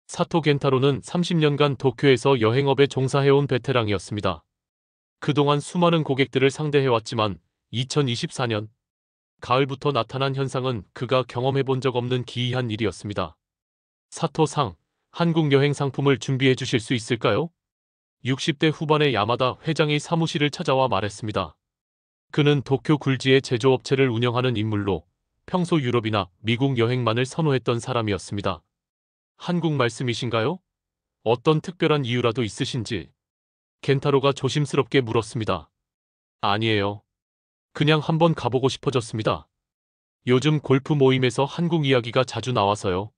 사토 겐타로는 30년간 도쿄에서 여행업에 종사해온 베테랑이었습니다. 그동안 수많은 고객들을 상대해왔지만 2024년 가을부터 나타난 현상은 그가 경험해본 적 없는 기이한 일이었습니다. 사토 상, 한국 여행 상품을 준비해 주실 수 있을까요? 60대 후반의 야마다 회장이 사무실을 찾아와 말했습니다. 그는 도쿄 굴지의 제조업체를 운영하는 인물로 평소 유럽이나 미국 여행만을 선호했던 사람이었습니다. 한국 말씀이신가요? 어떤 특별한 이유라도 있으신지? 켄타로가 조심스럽게 물었습니다. 아니에요. 그냥 한번 가보고 싶어졌습니다. 요즘 골프 모임에서 한국 이야기가 자주 나와서요.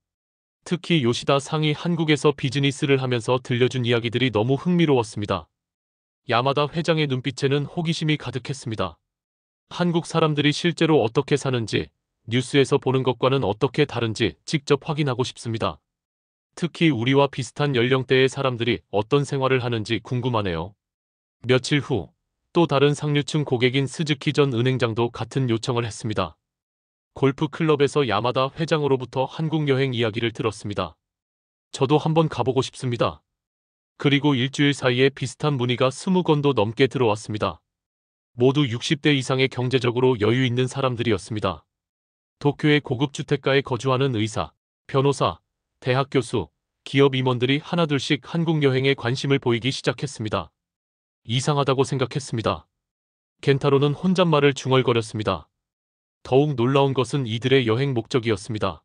특히 요시다 상이 한국에서 비즈니스를 하면서 들려준 이야기들이 너무 흥미로웠습니다. 야마다 회장의 눈빛에는 호기심이 가득했습니다. 한국 사람들이 실제로 어떻게 사는지, 뉴스에서 보는 것과는 어떻게 다른지 직접 확인하고 싶습니다. 특히 우리와 비슷한 연령대의 사람들이 어떤 생활을 하는지 궁금하네요. 며칠 후, 또 다른 상류층 고객인 스즈키 전 은행장도 같은 요청을 했습니다. 골프 클럽에서 야마다 회장으로부터 한국 여행 이야기를 들었습니다. 저도 한번 가보고 싶습니다. 그리고 일주일 사이에 비슷한 문의가 20건도 넘게 들어왔습니다. 모두 60대 이상의 경제적으로 여유 있는 사람들이었습니다. 도쿄의 고급 주택가에 거주하는 의사, 변호사, 대학 교수, 기업 임원들이 하나둘씩 한국 여행에 관심을 보이기 시작했습니다. 이상하다고 생각했습니다. 켄타로는 혼잣말을 중얼거렸습니다. 더욱 놀라운 것은 이들의 여행 목적이었습니다.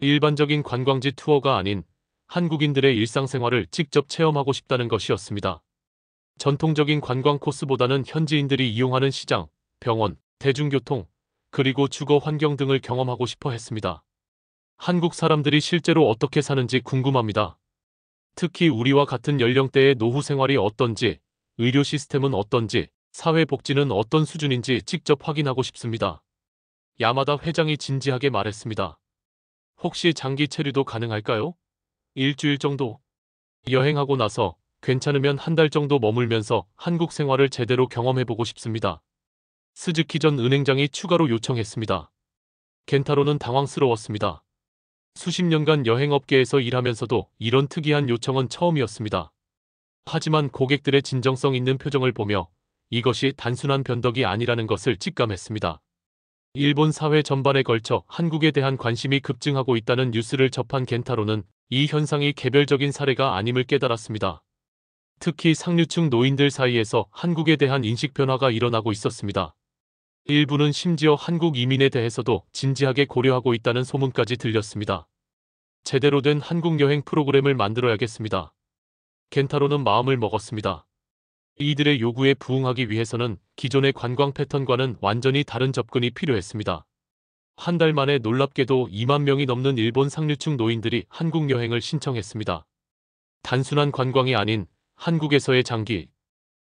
일반적인 관광지 투어가 아닌 한국인들의 일상생활을 직접 체험하고 싶다는 것이었습니다. 전통적인 관광 코스보다는 현지인들이 이용하는 시장, 병원, 대중교통, 그리고 주거 환경 등을 경험하고 싶어 했습니다. 한국 사람들이 실제로 어떻게 사는지 궁금합니다. 특히 우리와 같은 연령대의 노후 생활이 어떤지, 의료 시스템은 어떤지, 사회복지는 어떤 수준인지 직접 확인하고 싶습니다. 야마다 회장이 진지하게 말했습니다. 혹시 장기 체류도 가능할까요? 일주일 정도? 여행하고 나서 괜찮으면 한 달 정도 머물면서 한국 생활을 제대로 경험해보고 싶습니다. 스즈키 전 은행장이 추가로 요청했습니다. 켄타로는 당황스러웠습니다. 수십 년간 여행업계에서 일하면서도 이런 특이한 요청은 처음이었습니다. 하지만 고객들의 진정성 있는 표정을 보며 이것이 단순한 변덕이 아니라는 것을 직감했습니다. 일본 사회 전반에 걸쳐 한국에 대한 관심이 급증하고 있다는 뉴스를 접한 켄타로는 이 현상이 개별적인 사례가 아님을 깨달았습니다. 특히 상류층 노인들 사이에서 한국에 대한 인식 변화가 일어나고 있었습니다. 일부는 심지어 한국 이민에 대해서도 진지하게 고려하고 있다는 소문까지 들렸습니다. 제대로 된 한국 여행 프로그램을 만들어야겠습니다. 켄타로는 마음을 먹었습니다. 이들의 요구에 부응하기 위해서는 기존의 관광 패턴과는 완전히 다른 접근이 필요했습니다. 한 달 만에 놀랍게도 2만 명이 넘는 일본 상류층 노인들이 한국 여행을 신청했습니다. 단순한 관광이 아닌 한국에서의 장기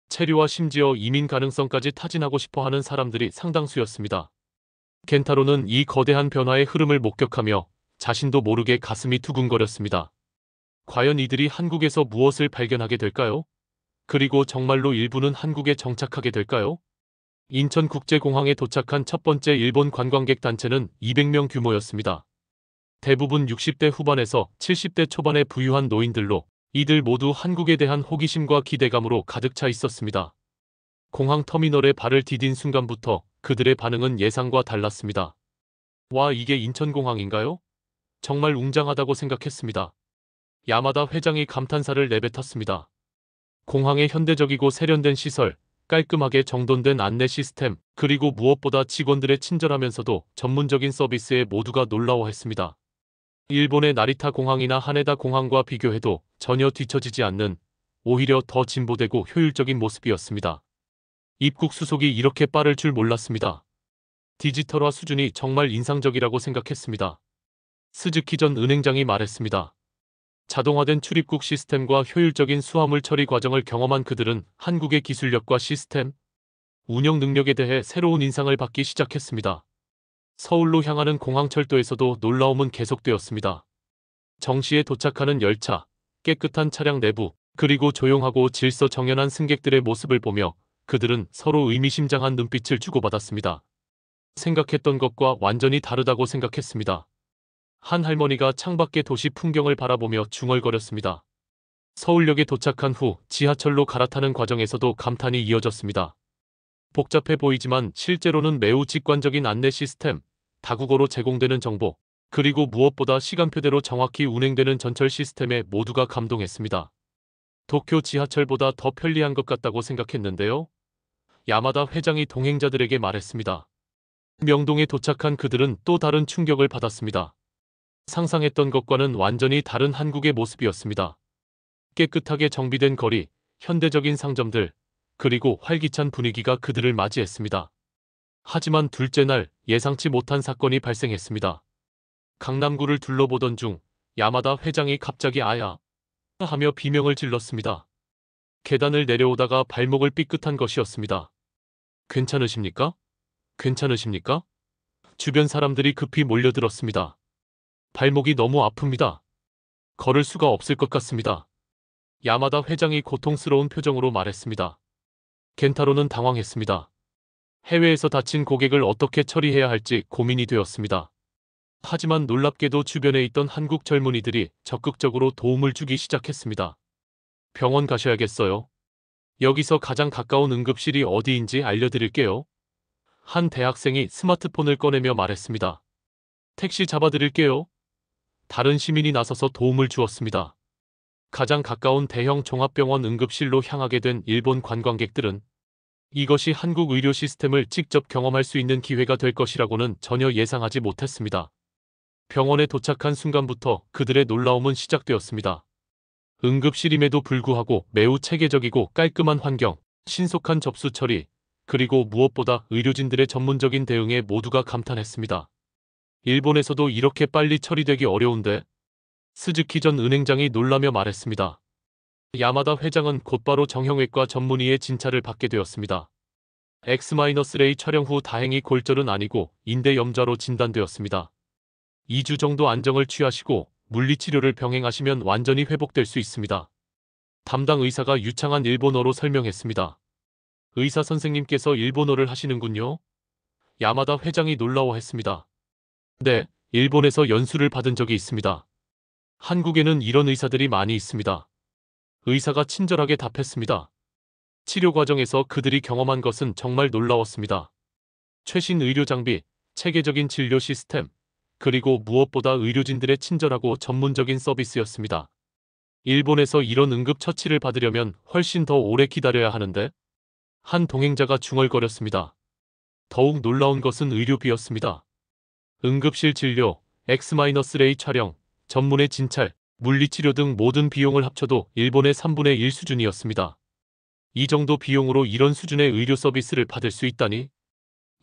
체류와 심지어 이민 가능성까지 타진하고 싶어하는 사람들이 상당수였습니다. 켄타로는 이 거대한 변화의 흐름을 목격하며 자신도 모르게 가슴이 두근거렸습니다. 과연 이들이 한국에서 무엇을 발견하게 될까요? 그리고 정말로 일부는 한국에 정착하게 될까요? 인천국제공항에 도착한 첫 번째 일본 관광객 단체는 200명 규모였습니다. 대부분 60대 후반에서 70대 초반의 부유한 노인들로 이들 모두 한국에 대한 호기심과 기대감으로 가득 차 있었습니다. 공항 터미널에 발을 디딘 순간부터 그들의 반응은 예상과 달랐습니다. 와, 이게 인천공항인가요? 정말 웅장하다고 생각했습니다. 야마다 회장이 감탄사를 내뱉었습니다. 공항의 현대적이고 세련된 시설, 깔끔하게 정돈된 안내 시스템, 그리고 무엇보다 직원들의 친절하면서도 전문적인 서비스에 모두가 놀라워했습니다. 일본의 나리타 공항이나 하네다 공항과 비교해도 전혀 뒤처지지 않는, 오히려 더 진보되고 효율적인 모습이었습니다. 입국 수속이 이렇게 빠를 줄 몰랐습니다. 디지털화 수준이 정말 인상적이라고 생각했습니다. 스즈키 전 은행장이 말했습니다. 자동화된 출입국 시스템과 효율적인 수화물 처리 과정을 경험한 그들은 한국의 기술력과 시스템, 운영 능력에 대해 새로운 인상을 받기 시작했습니다. 서울로 향하는 공항철도에서도 놀라움은 계속되었습니다. 정시에 도착하는 열차, 깨끗한 차량 내부, 그리고 조용하고 질서 정연한 승객들의 모습을 보며 그들은 서로 의미심장한 눈빛을 주고받았습니다. 생각했던 것과 완전히 다르다고 생각했습니다. 한 할머니가 창밖의 도시 풍경을 바라보며 중얼거렸습니다. 서울역에 도착한 후 지하철로 갈아타는 과정에서도 감탄이 이어졌습니다. 복잡해 보이지만 실제로는 매우 직관적인 안내 시스템, 다국어로 제공되는 정보, 그리고 무엇보다 시간표대로 정확히 운행되는 전철 시스템에 모두가 감동했습니다. 도쿄 지하철보다 더 편리한 것 같다고 생각했는데요. 야마다 회장이 동행자들에게 말했습니다. 명동에 도착한 그들은 또 다른 충격을 받았습니다. 상상했던 것과는 완전히 다른 한국의 모습이었습니다. 깨끗하게 정비된 거리, 현대적인 상점들, 그리고 활기찬 분위기가 그들을 맞이했습니다. 하지만 둘째 날 예상치 못한 사건이 발생했습니다. 강남구를 둘러보던 중 야마다 회장이 갑자기 아야 하며 비명을 질렀습니다. 계단을 내려오다가 발목을 삐끗한 것이었습니다. 괜찮으십니까? 괜찮으십니까? 주변 사람들이 급히 몰려들었습니다. 발목이 너무 아픕니다. 걸을 수가 없을 것 같습니다. 야마다 회장이 고통스러운 표정으로 말했습니다. 켄타로는 당황했습니다. 해외에서 다친 고객을 어떻게 처리해야 할지 고민이 되었습니다. 하지만 놀랍게도 주변에 있던 한국 젊은이들이 적극적으로 도움을 주기 시작했습니다. 병원 가셔야겠어요. 여기서 가장 가까운 응급실이 어디인지 알려드릴게요. 한 대학생이 스마트폰을 꺼내며 말했습니다. 택시 잡아드릴게요. 다른 시민이 나서서 도움을 주었습니다. 가장 가까운 대형 종합병원 응급실로 향하게 된 일본 관광객들은 이것이 한국 의료 시스템을 직접 경험할 수 있는 기회가 될 것이라고는 전혀 예상하지 못했습니다. 병원에 도착한 순간부터 그들의 놀라움은 시작되었습니다. 응급실임에도 불구하고 매우 체계적이고 깔끔한 환경, 신속한 접수 처리, 그리고 무엇보다 의료진들의 전문적인 대응에 모두가 감탄했습니다. 일본에서도 이렇게 빨리 처리되기 어려운데? 스즈키 전 은행장이 놀라며 말했습니다. 야마다 회장은 곧바로 정형외과 전문의의 진찰을 받게 되었습니다. X-레이 촬영 후 다행히 골절은 아니고 인대 염좌로 진단되었습니다. 2주 정도 안정을 취하시고 물리치료를 병행하시면 완전히 회복될 수 있습니다. 담당 의사가 유창한 일본어로 설명했습니다. 의사 선생님께서 일본어를 하시는군요. 야마다 회장이 놀라워했습니다. 네, 일본에서 연수를 받은 적이 있습니다. 한국에는 이런 의사들이 많이 있습니다. 의사가 친절하게 답했습니다. 치료 과정에서 그들이 경험한 것은 정말 놀라웠습니다. 최신 의료 장비, 체계적인 진료 시스템, 그리고 무엇보다 의료진들의 친절하고 전문적인 서비스였습니다. 일본에서 이런 응급처치를 받으려면 훨씬 더 오래 기다려야 하는데? 한 동행자가 중얼거렸습니다. 더욱 놀라운 것은 의료비였습니다. 응급실 진료, X-레이 촬영, 전문의 진찰, 물리치료 등 모든 비용을 합쳐도 일본의 3분의 1 수준이었습니다. 이 정도 비용으로 이런 수준의 의료 서비스를 받을 수 있다니?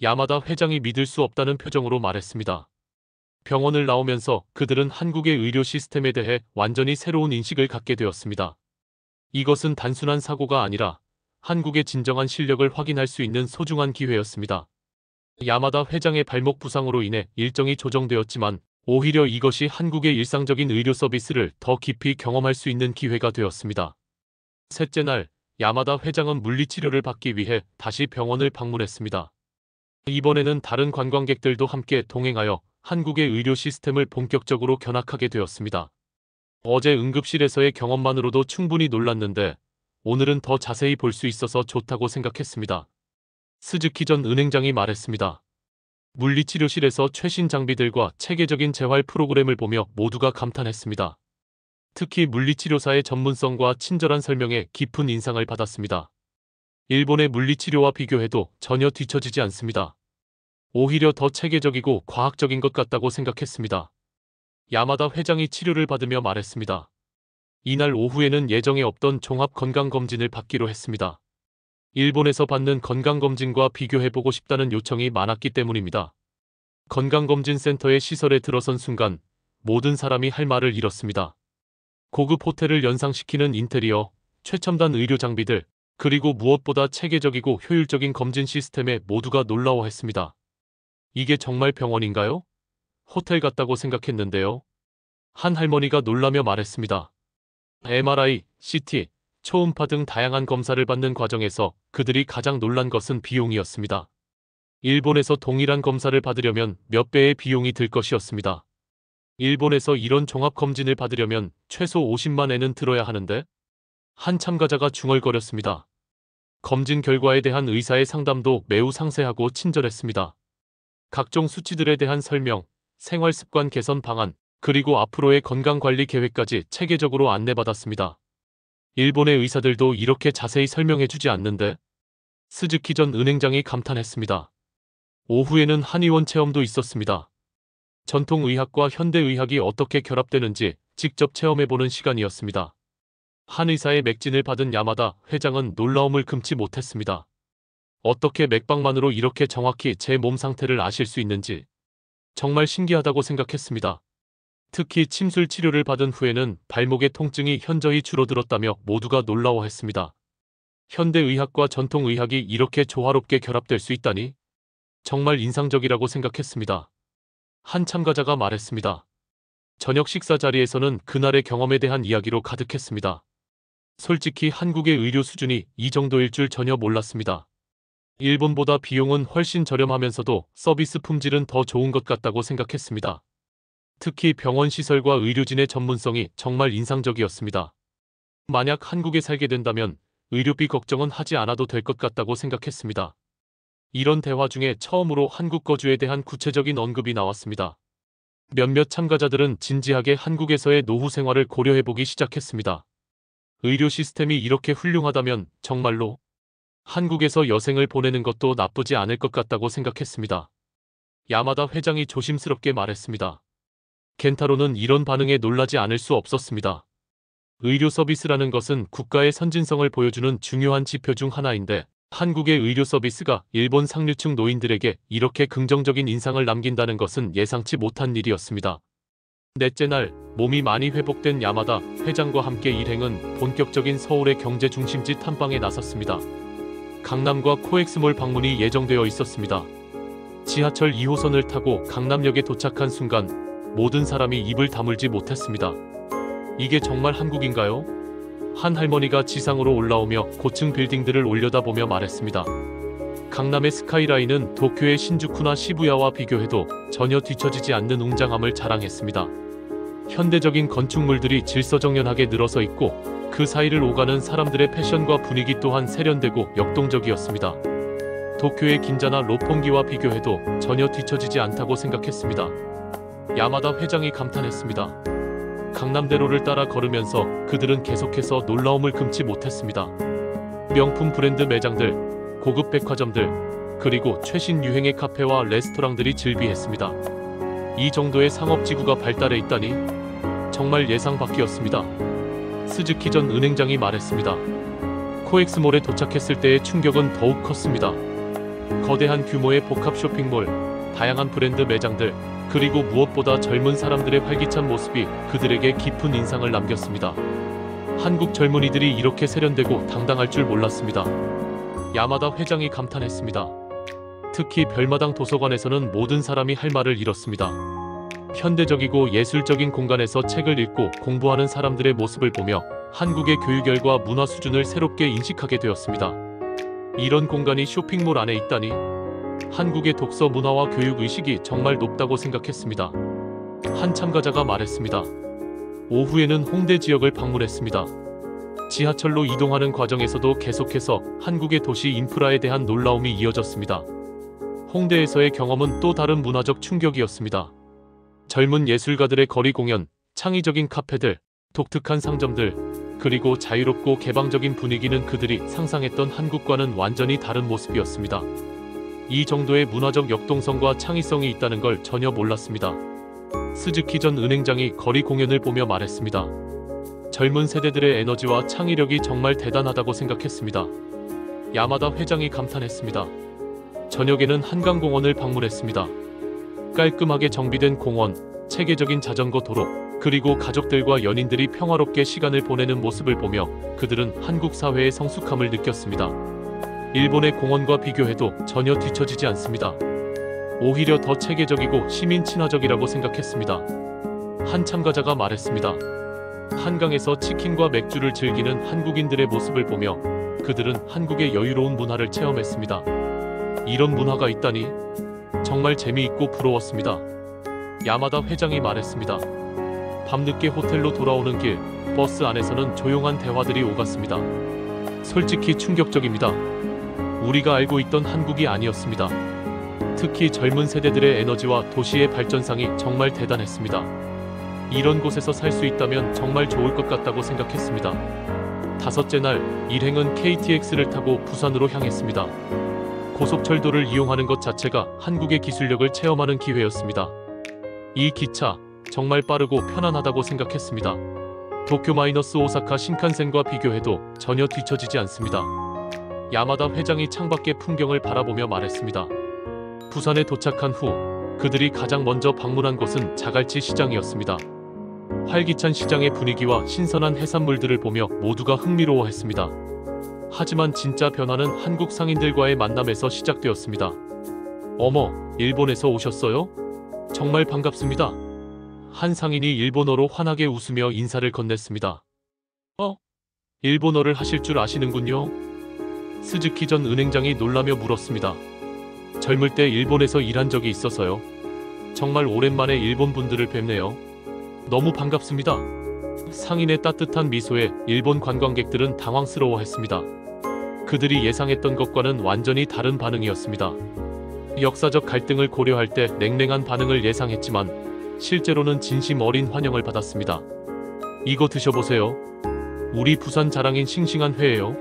야마다 회장이 믿을 수 없다는 표정으로 말했습니다. 병원을 나오면서 그들은 한국의 의료 시스템에 대해 완전히 새로운 인식을 갖게 되었습니다. 이것은 단순한 사고가 아니라 한국의 진정한 실력을 확인할 수 있는 소중한 기회였습니다. 야마다 회장의 발목 부상으로 인해 일정이 조정되었지만 오히려 이것이 한국의 일상적인 의료 서비스를 더 깊이 경험할 수 있는 기회가 되었습니다. 셋째 날, 야마다 회장은 물리치료를 받기 위해 다시 병원을 방문했습니다. 이번에는 다른 관광객들도 함께 동행하여 한국의 의료 시스템을 본격적으로 견학하게 되었습니다. 어제 응급실에서의 경험만으로도 충분히 놀랐는데 오늘은 더 자세히 볼 수 있어서 좋다고 생각했습니다. 스즈키 전 은행장이 말했습니다. 물리치료실에서 최신 장비들과 체계적인 재활 프로그램을 보며 모두가 감탄했습니다. 특히 물리치료사의 전문성과 친절한 설명에 깊은 인상을 받았습니다. 일본의 물리치료와 비교해도 전혀 뒤처지지 않습니다. 오히려 더 체계적이고 과학적인 것 같다고 생각했습니다. 야마다 회장이 치료를 받으며 말했습니다. 이날 오후에는 예정에 없던 종합건강검진을 받기로 했습니다. 일본에서 받는 건강검진과 비교해보고 싶다는 요청이 많았기 때문입니다. 건강검진센터의 시설에 들어선 순간 모든 사람이 할 말을 잃었습니다. 고급 호텔을 연상시키는 인테리어, 최첨단 의료 장비들, 그리고 무엇보다 체계적이고 효율적인 검진 시스템에 모두가 놀라워했습니다. 이게 정말 병원인가요? 호텔 같다고 생각했는데요. 한 할머니가 놀라며 말했습니다. MRI, CT, 초음파 등 다양한 검사를 받는 과정에서 그들이 가장 놀란 것은 비용이었습니다. 일본에서 동일한 검사를 받으려면 몇 배의 비용이 들 것이었습니다. 일본에서 이런 종합검진을 받으려면 최소 50만 엔은 들어야 하는데? 한 참가자가 중얼거렸습니다. 검진 결과에 대한 의사의 상담도 매우 상세하고 친절했습니다. 각종 수치들에 대한 설명, 생활습관 개선 방안, 그리고 앞으로의 건강관리 계획까지 체계적으로 안내받았습니다. 일본의 의사들도 이렇게 자세히 설명해주지 않는데? 스즈키 전 은행장이 감탄했습니다. 오후에는 한의원 체험도 있었습니다. 전통의학과 현대의학이 어떻게 결합되는지 직접 체험해보는 시간이었습니다. 한 의사의 맥진을 받은 야마다 회장은 놀라움을 금치 못했습니다. 어떻게 맥박만으로 이렇게 정확히 제 몸 상태를 아실 수 있는지 정말 신기하다고 생각했습니다. 특히 침술 치료를 받은 후에는 발목의 통증이 현저히 줄어들었다며 모두가 놀라워했습니다. 현대의학과 전통의학이 이렇게 조화롭게 결합될 수 있다니? 정말 인상적이라고 생각했습니다. 한 참가자가 말했습니다. 저녁 식사 자리에서는 그날의 경험에 대한 이야기로 가득했습니다. 솔직히 한국의 의료 수준이 이 정도일 줄 전혀 몰랐습니다. 일본보다 비용은 훨씬 저렴하면서도 서비스 품질은 더 좋은 것 같다고 생각했습니다. 특히 병원 시설과 의료진의 전문성이 정말 인상적이었습니다. 만약 한국에 살게 된다면 의료비 걱정은 하지 않아도 될 것 같다고 생각했습니다. 이런 대화 중에 처음으로 한국 거주에 대한 구체적인 언급이 나왔습니다. 몇몇 참가자들은 진지하게 한국에서의 노후 생활을 고려해보기 시작했습니다. 의료 시스템이 이렇게 훌륭하다면 정말로 한국에서 여생을 보내는 것도 나쁘지 않을 것 같다고 생각했습니다. 야마다 회장이 조심스럽게 말했습니다. 켄타로는 이런 반응에 놀라지 않을 수 없었습니다. 의료 서비스라는 것은 국가의 선진성을 보여주는 중요한 지표 중 하나인데 한국의 의료 서비스가 일본 상류층 노인들에게 이렇게 긍정적인 인상을 남긴다는 것은 예상치 못한 일이었습니다. 넷째 날, 몸이 많이 회복된 야마다 회장과 함께 일행은 본격적인 서울의 경제 중심지 탐방에 나섰습니다. 강남과 코엑스몰 방문이 예정되어 있었습니다. 지하철 2호선을 타고 강남역에 도착한 순간 모든 사람이 입을 다물지 못했습니다. 이게 정말 한국인가요? 한 할머니가 지상으로 올라오며 고층 빌딩들을 올려다보며 말했습니다. 강남의 스카이라인은 도쿄의 신주쿠나 시부야와 비교해도 전혀 뒤처지지 않는 웅장함을 자랑했습니다. 현대적인 건축물들이 질서정연하게 늘어서 있고 그 사이를 오가는 사람들의 패션과 분위기 또한 세련되고 역동적이었습니다. 도쿄의 긴자나 로pongi와 비교해도 전혀 뒤처지지 않다고 생각했습니다. 야마다 회장이 감탄했습니다. 강남대로를 따라 걸으면서 그들은 계속해서 놀라움을 금치 못했습니다. 명품 브랜드 매장들, 고급 백화점들, 그리고 최신 유행의 카페와 레스토랑들이 즐비했습니다. 이 정도의 상업지구가 발달해 있다니 정말 예상 밖이었습니다. 스즈키 전 은행장이 말했습니다. 코엑스몰에 도착했을 때의 충격은 더욱 컸습니다. 거대한 규모의 복합 쇼핑몰, 다양한 브랜드 매장들, 그리고 무엇보다 젊은 사람들의 활기찬 모습이 그들에게 깊은 인상을 남겼습니다. 한국 젊은이들이 이렇게 세련되고 당당할 줄 몰랐습니다. 야마다 회장이 감탄했습니다. 특히 별마당 도서관에서는 모든 사람이 할 말을 잃었습니다. 현대적이고 예술적인 공간에서 책을 읽고 공부하는 사람들의 모습을 보며 한국의 교육열과 문화 수준을 새롭게 인식하게 되었습니다. 이런 공간이 쇼핑몰 안에 있다니 한국의 독서 문화와 교육 의식이 정말 높다고 생각했습니다. 한 참가자가 말했습니다. 오후에는 홍대 지역을 방문했습니다. 지하철로 이동하는 과정에서도 계속해서 한국의 도시 인프라에 대한 놀라움이 이어졌습니다. 홍대에서의 경험은 또 다른 문화적 충격이었습니다. 젊은 예술가들의 거리 공연, 창의적인 카페들, 독특한 상점들, 그리고 자유롭고 개방적인 분위기는 그들이 상상했던 한국과는 완전히 다른 모습이었습니다. 이 정도의 문화적 역동성과 창의성이 있다는 걸 전혀 몰랐습니다. 스즈키 전 은행장이 거리 공연을 보며 말했습니다. 젊은 세대들의 에너지와 창의력이 정말 대단하다고 생각했습니다. 야마다 회장이 감탄했습니다. 저녁에는 한강공원을 방문했습니다. 깔끔하게 정비된 공원, 체계적인 자전거 도로, 그리고 가족들과 연인들이 평화롭게 시간을 보내는 모습을 보며 그들은 한국 사회의 성숙함을 느꼈습니다. 일본의 공원과 비교해도 전혀 뒤처지지 않습니다. 오히려 더 체계적이고 시민 친화적이라고 생각했습니다. 한 참가자가 말했습니다. 한강에서 치킨과 맥주를 즐기는 한국인들의 모습을 보며 그들은 한국의 여유로운 문화를 체험했습니다. 이런 문화가 있다니 정말 재미있고 부러웠습니다. 야마다 회장이 말했습니다. 밤늦게 호텔로 돌아오는 길, 버스 안에서는 조용한 대화들이 오갔습니다. 솔직히 충격적입니다. 우리가 알고 있던 한국이 아니었습니다. 특히 젊은 세대들의 에너지와 도시의 발전상이 정말 대단했습니다. 이런 곳에서 살 수 있다면 정말 좋을 것 같다고 생각했습니다. 다섯째 날, 일행은 KTX를 타고 부산으로 향했습니다. 고속철도를 이용하는 것 자체가 한국의 기술력을 체험하는 기회였습니다. 이 기차, 정말 빠르고 편안하다고 생각했습니다. 도쿄-오사카 신칸센과 비교해도 전혀 뒤처지지 않습니다. 야마다 회장이 창밖의 풍경을 바라보며 말했습니다. 부산에 도착한 후 그들이 가장 먼저 방문한 곳은 자갈치 시장이었습니다. 활기찬 시장의 분위기와 신선한 해산물들을 보며 모두가 흥미로워했습니다. 하지만 진짜 변화는 한국 상인들과의 만남에서 시작되었습니다. 어머, 일본에서 오셨어요? 정말 반갑습니다. 한 상인이 일본어로 환하게 웃으며 인사를 건넸습니다. 일본어를 하실 줄 아시는군요. 스즈키 전 은행장이 놀라며 물었습니다. 젊을 때 일본에서 일한 적이 있어서요. 정말 오랜만에 일본 분들을 뵙네요. 너무 반갑습니다. 상인의 따뜻한 미소에 일본 관광객들은 당황스러워했습니다. 그들이 예상했던 것과는 완전히 다른 반응이었습니다. 역사적 갈등을 고려할 때 냉랭한 반응을 예상했지만 실제로는 진심 어린 환영을 받았습니다. 이거 드셔보세요. 우리 부산 자랑인 싱싱한 회예요.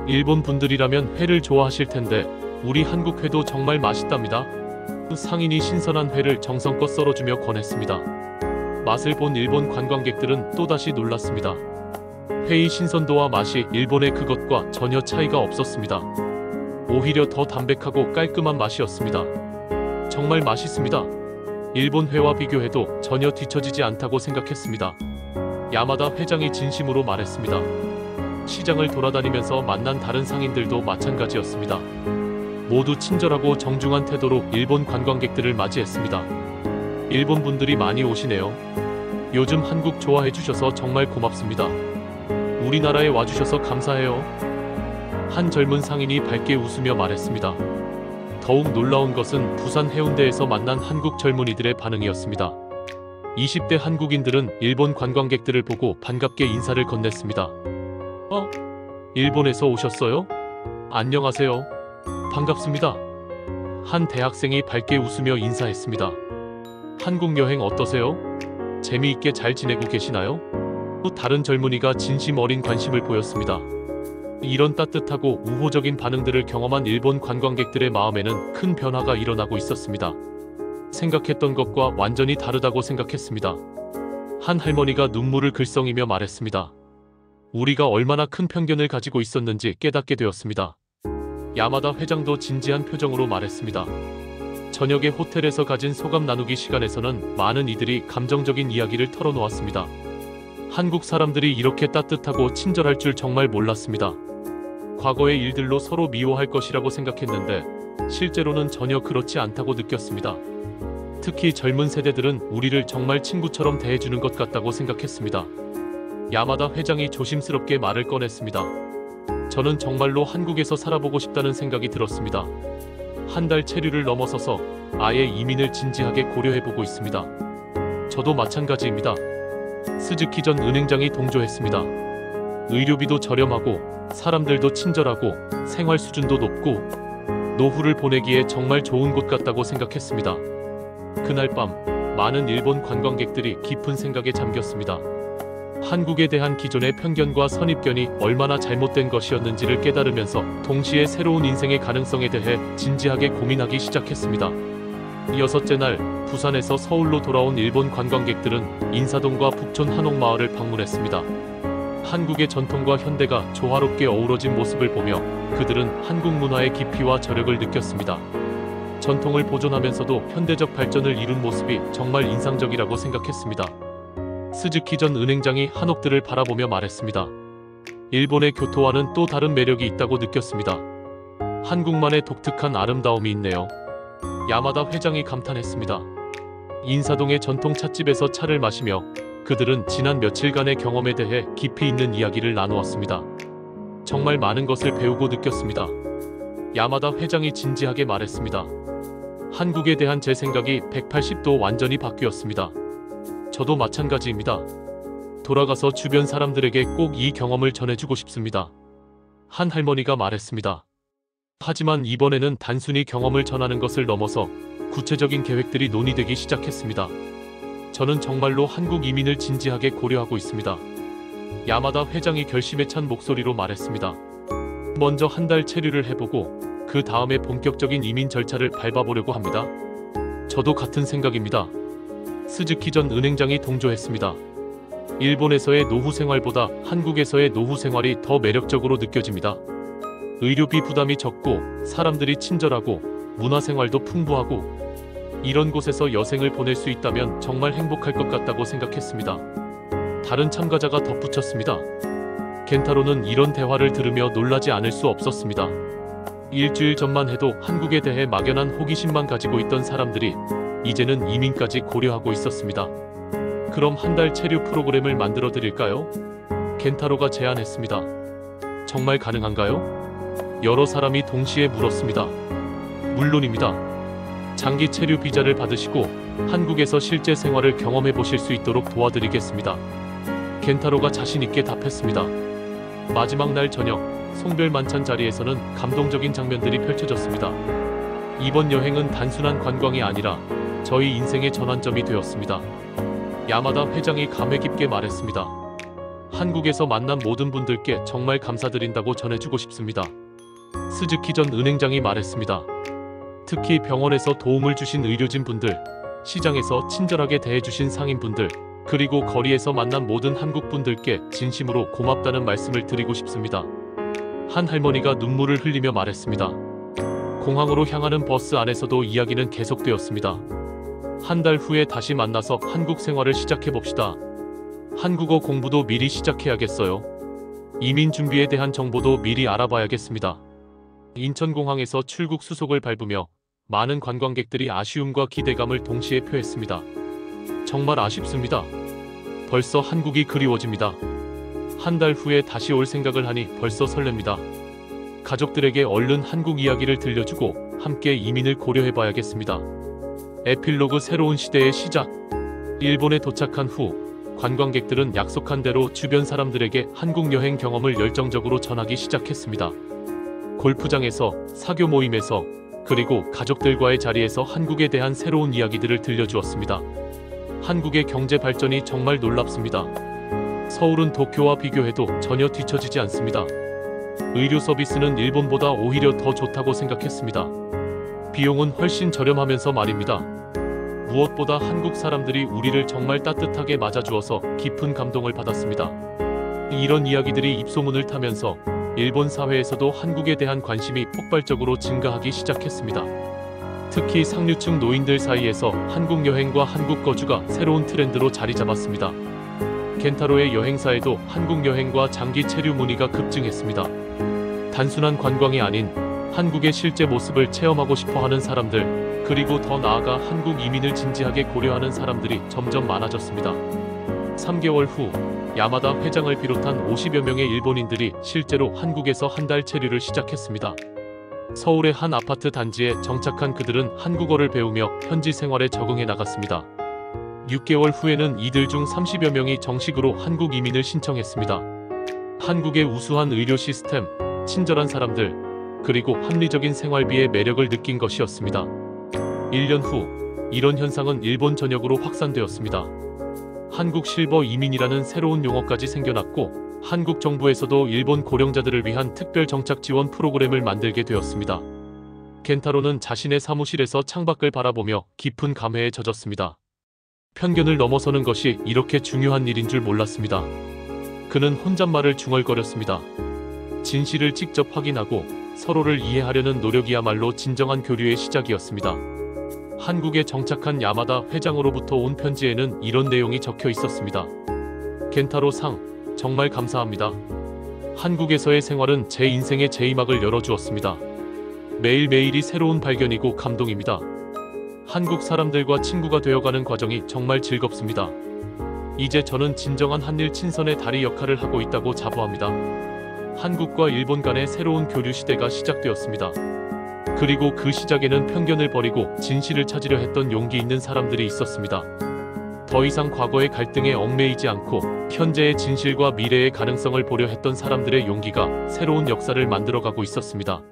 일본 분들이라면 회를 좋아하실 텐데 우리 한국 회도 정말 맛있답니다. 상인이 신선한 회를 정성껏 썰어주며 권했습니다. 맛을 본 일본 관광객들은 또다시 놀랐습니다. 회의 신선도와 맛이 일본의 그것과 전혀 차이가 없었습니다. 오히려 더 담백하고 깔끔한 맛이었습니다. 정말 맛있습니다. 일본 회와 비교해도 전혀 뒤처지지 않다고 생각했습니다. 야마다 회장이 진심으로 말했습니다. 시장을 돌아다니면서 만난 다른 상인들도 마찬가지였습니다. 모두 친절하고 정중한 태도로 일본 관광객들을 맞이했습니다. 일본 분들이 많이 오시네요. 요즘 한국 좋아해 주셔서 정말 고맙습니다. 우리나라에 와주셔서 감사해요. 한 젊은 상인이 밝게 웃으며 말했습니다. 더욱 놀라운 것은 부산 해운대에서 만난 한국 젊은이들의 반응이었습니다. 20대 한국인들은 일본 관광객들을 보고 반갑게 인사를 건넸습니다. 일본에서 오셨어요? 안녕하세요. 반갑습니다. 한 대학생이 밝게 웃으며 인사했습니다. 한국 여행 어떠세요? 재미있게 잘 지내고 계시나요? 또 다른 젊은이가 진심 어린 관심을 보였습니다. 이런 따뜻하고 우호적인 반응들을 경험한 일본 관광객들의 마음에는 큰 변화가 일어나고 있었습니다. 생각했던 것과 완전히 다르다고 생각했습니다. 한 할머니가 눈물을 글썽이며 말했습니다. 우리가 얼마나 큰 편견을 가지고 있었는지 깨닫게 되었습니다. 야마다 회장도 진지한 표정으로 말했습니다. 저녁에 호텔에서 가진 소감 나누기 시간에서는 많은 이들이 감정적인 이야기를 털어놓았습니다. 한국 사람들이 이렇게 따뜻하고 친절할 줄 정말 몰랐습니다. 과거의 일들로 서로 미워할 것이라고 생각했는데 실제로는 전혀 그렇지 않다고 느꼈습니다. 특히 젊은 세대들은 우리를 정말 친구처럼 대해주는 것 같다고 생각했습니다. 야마다 회장이 조심스럽게 말을 꺼냈습니다. 저는 정말로 한국에서 살아보고 싶다는 생각이 들었습니다. 한 달 체류를 넘어서서 아예 이민을 진지하게 고려해보고 있습니다. 저도 마찬가지입니다. 스즈키 전 은행장이 동조했습니다. 의료비도 저렴하고 사람들도 친절하고 생활 수준도 높고 노후를 보내기에 정말 좋은 곳 같다고 생각했습니다. 그날 밤 많은 일본 관광객들이 깊은 생각에 잠겼습니다. 한국에 대한 기존의 편견과 선입견이 얼마나 잘못된 것이었는지를 깨달으면서 동시에 새로운 인생의 가능성에 대해 진지하게 고민하기 시작했습니다. 여섯째 날 부산에서 서울로 돌아온 일본 관광객들은 인사동과 북촌 한옥마을을 방문했습니다. 한국의 전통과 현대가 조화롭게 어우러진 모습을 보며 그들은 한국 문화의 깊이와 저력을 느꼈습니다. 전통을 보존하면서도 현대적 발전을 이룬 모습이 정말 인상적이라고 생각했습니다. 스즈키 전 은행장이 한옥들을 바라보며 말했습니다. 일본의 교토와는 또 다른 매력이 있다고 느꼈습니다. 한국만의 독특한 아름다움이 있네요. 야마다 회장이 감탄했습니다. 인사동의 전통 찻집에서 차를 마시며 그들은 지난 며칠간의 경험에 대해 깊이 있는 이야기를 나누었습니다. 정말 많은 것을 배우고 느꼈습니다. 야마다 회장이 진지하게 말했습니다. 한국에 대한 제 생각이 180도 완전히 바뀌었습니다. 저도 마찬가지입니다. 돌아가서 주변 사람들에게 꼭 이 경험을 전해주고 싶습니다. 한 할머니가 말했습니다. 하지만 이번에는 단순히 경험을 전하는 것을 넘어서 구체적인 계획들이 논의되기 시작했습니다. 저는 정말로 한국 이민을 진지하게 고려하고 있습니다. 야마다 회장이 결심에 찬 목소리로 말했습니다. 먼저 한 달 체류를 해보고 그 다음에 본격적인 이민 절차를 밟아보려고 합니다. 저도 같은 생각입니다. 스즈키 전 은행장이 동조했습니다. 일본에서의 노후 생활보다 한국에서의 노후 생활이 더 매력적으로 느껴집니다. 의료비 부담이 적고 사람들이 친절하고 문화생활도 풍부하고 이런 곳에서 여생을 보낼 수 있다면 정말 행복할 것 같다고 생각했습니다. 다른 참가자가 덧붙였습니다. 켄타로는 이런 대화를 들으며 놀라지 않을 수 없었습니다. 일주일 전만 해도 한국에 대해 막연한 호기심만 가지고 있던 사람들이 이제는 이민까지 고려하고 있었습니다. 그럼 한 달 체류 프로그램을 만들어 드릴까요? 켄타로가 제안했습니다. 정말 가능한가요? 여러 사람이 동시에 물었습니다. 물론입니다. 장기 체류 비자를 받으시고 한국에서 실제 생활을 경험해 보실 수 있도록 도와드리겠습니다. 켄타로가 자신 있게 답했습니다. 마지막 날 저녁 송별 만찬 자리에서는 감동적인 장면들이 펼쳐졌습니다. 이번 여행은 단순한 관광이 아니라 저희 인생의 전환점이 되었습니다. 야마다 회장이 감회 깊게 말했습니다. 한국에서 만난 모든 분들께 정말 감사드린다고 전해주고 싶습니다. 스즈키 전 은행장이 말했습니다. 특히 병원에서 도움을 주신 의료진분들, 시장에서 친절하게 대해주신 상인분들, 그리고 거리에서 만난 모든 한국분들께 진심으로 고맙다는 말씀을 드리고 싶습니다. 한 할머니가 눈물을 흘리며 말했습니다. 공항으로 향하는 버스 안에서도 이야기는 계속되었습니다. 한 달 후에 다시 만나서 한국 생활을 시작해봅시다. 한국어 공부도 미리 시작해야겠어요. 이민 준비에 대한 정보도 미리 알아봐야겠습니다. 인천공항에서 출국 수속을 밟으며 많은 관광객들이 아쉬움과 기대감을 동시에 표했습니다. 정말 아쉽습니다. 벌써 한국이 그리워집니다. 한 달 후에 다시 올 생각을 하니 벌써 설렙니다. 가족들에게 얼른 한국 이야기를 들려주고 함께 이민을 고려해봐야겠습니다. 에필로그 새로운 시대의 시작. 일본에 도착한 후 관광객들은 약속한 대로 주변 사람들에게 한국 여행 경험을 열정적으로 전하기 시작했습니다. 골프장에서, 사교 모임에서, 그리고 가족들과의 자리에서 한국에 대한 새로운 이야기들을 들려주었습니다. 한국의 경제 발전이 정말 놀랍습니다. 서울은 도쿄와 비교해도 전혀 뒤처지지 않습니다. 의료 서비스는 일본보다 오히려 더 좋다고 생각했습니다. 비용은 훨씬 저렴하면서 말입니다. 무엇보다 한국 사람들이 우리를 정말 따뜻하게 맞아주어서 깊은 감동을 받았습니다. 이런 이야기들이 입소문을 타면서 일본 사회에서도 한국에 대한 관심이 폭발적으로 증가하기 시작했습니다. 특히 상류층 노인들 사이에서 한국 여행과 한국 거주가 새로운 트렌드로 자리 잡았습니다. 켄타로의 여행사에도 한국 여행과 장기 체류 문의가 급증했습니다. 단순한 관광이 아닌 한국의 실제 모습을 체험하고 싶어하는 사람들, 그리고 더 나아가 한국 이민을 진지하게 고려하는 사람들이 점점 많아졌습니다. 3개월 후 야마다 회장을 비롯한 50여 명의 일본인들이 실제로 한국에서 한 달 체류를 시작했습니다. 서울의 한 아파트 단지에 정착한 그들은 한국어를 배우며 현지 생활에 적응해 나갔습니다. 6개월 후에는 이들 중 30여 명이 정식으로 한국 이민을 신청했습니다. 한국의 우수한 의료 시스템, 친절한 사람들, 그리고 합리적인 생활비의 매력을 느낀 것이었습니다. 1년 후 이런 현상은 일본 전역으로 확산되었습니다. 한국 실버 이민이라는 새로운 용어까지 생겨났고 한국 정부에서도 일본 고령자들을 위한 특별 정착 지원 프로그램을 만들게 되었습니다. 켄타로는 자신의 사무실에서 창밖을 바라보며 깊은 감회에 젖었습니다. 편견을 넘어서는 것이 이렇게 중요한 일인 줄 몰랐습니다. 그는 혼잣말을 중얼거렸습니다. 진실을 직접 확인하고 서로를 이해하려는 노력이야말로 진정한 교류의 시작이었습니다. 한국에 정착한 야마다 회장으로부터 온 편지에는 이런 내용이 적혀 있었습니다. 켄타로 상, 정말 감사합니다. 한국에서의 생활은 제 인생의 제이막을 열어주었습니다. 매일매일이 새로운 발견이고 감동입니다. 한국 사람들과 친구가 되어가는 과정이 정말 즐겁습니다. 이제 저는 진정한 한일 친선의 다리 역할을 하고 있다고 자부합니다. 한국과 일본 간의 새로운 교류 시대가 시작되었습니다. 그리고 그 시작에는 편견을 버리고 진실을 찾으려 했던 용기 있는 사람들이 있었습니다. 더 이상 과거의 갈등에 얽매이지 않고 현재의 진실과 미래의 가능성을 보려 했던 사람들의 용기가 새로운 역사를 만들어가고 있었습니다.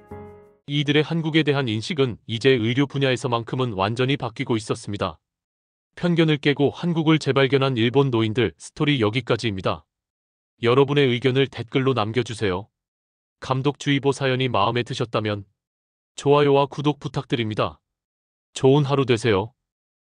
이들의 한국에 대한 인식은 이제 의료 분야에서만큼은 완전히 바뀌고 있었습니다. 편견을 깨고 한국을 재발견한 일본 노인들 스토리 여기까지입니다. 여러분의 의견을 댓글로 남겨주세요. 감독주의보 사연이 마음에 드셨다면 좋아요와 구독 부탁드립니다. 좋은 하루 되세요.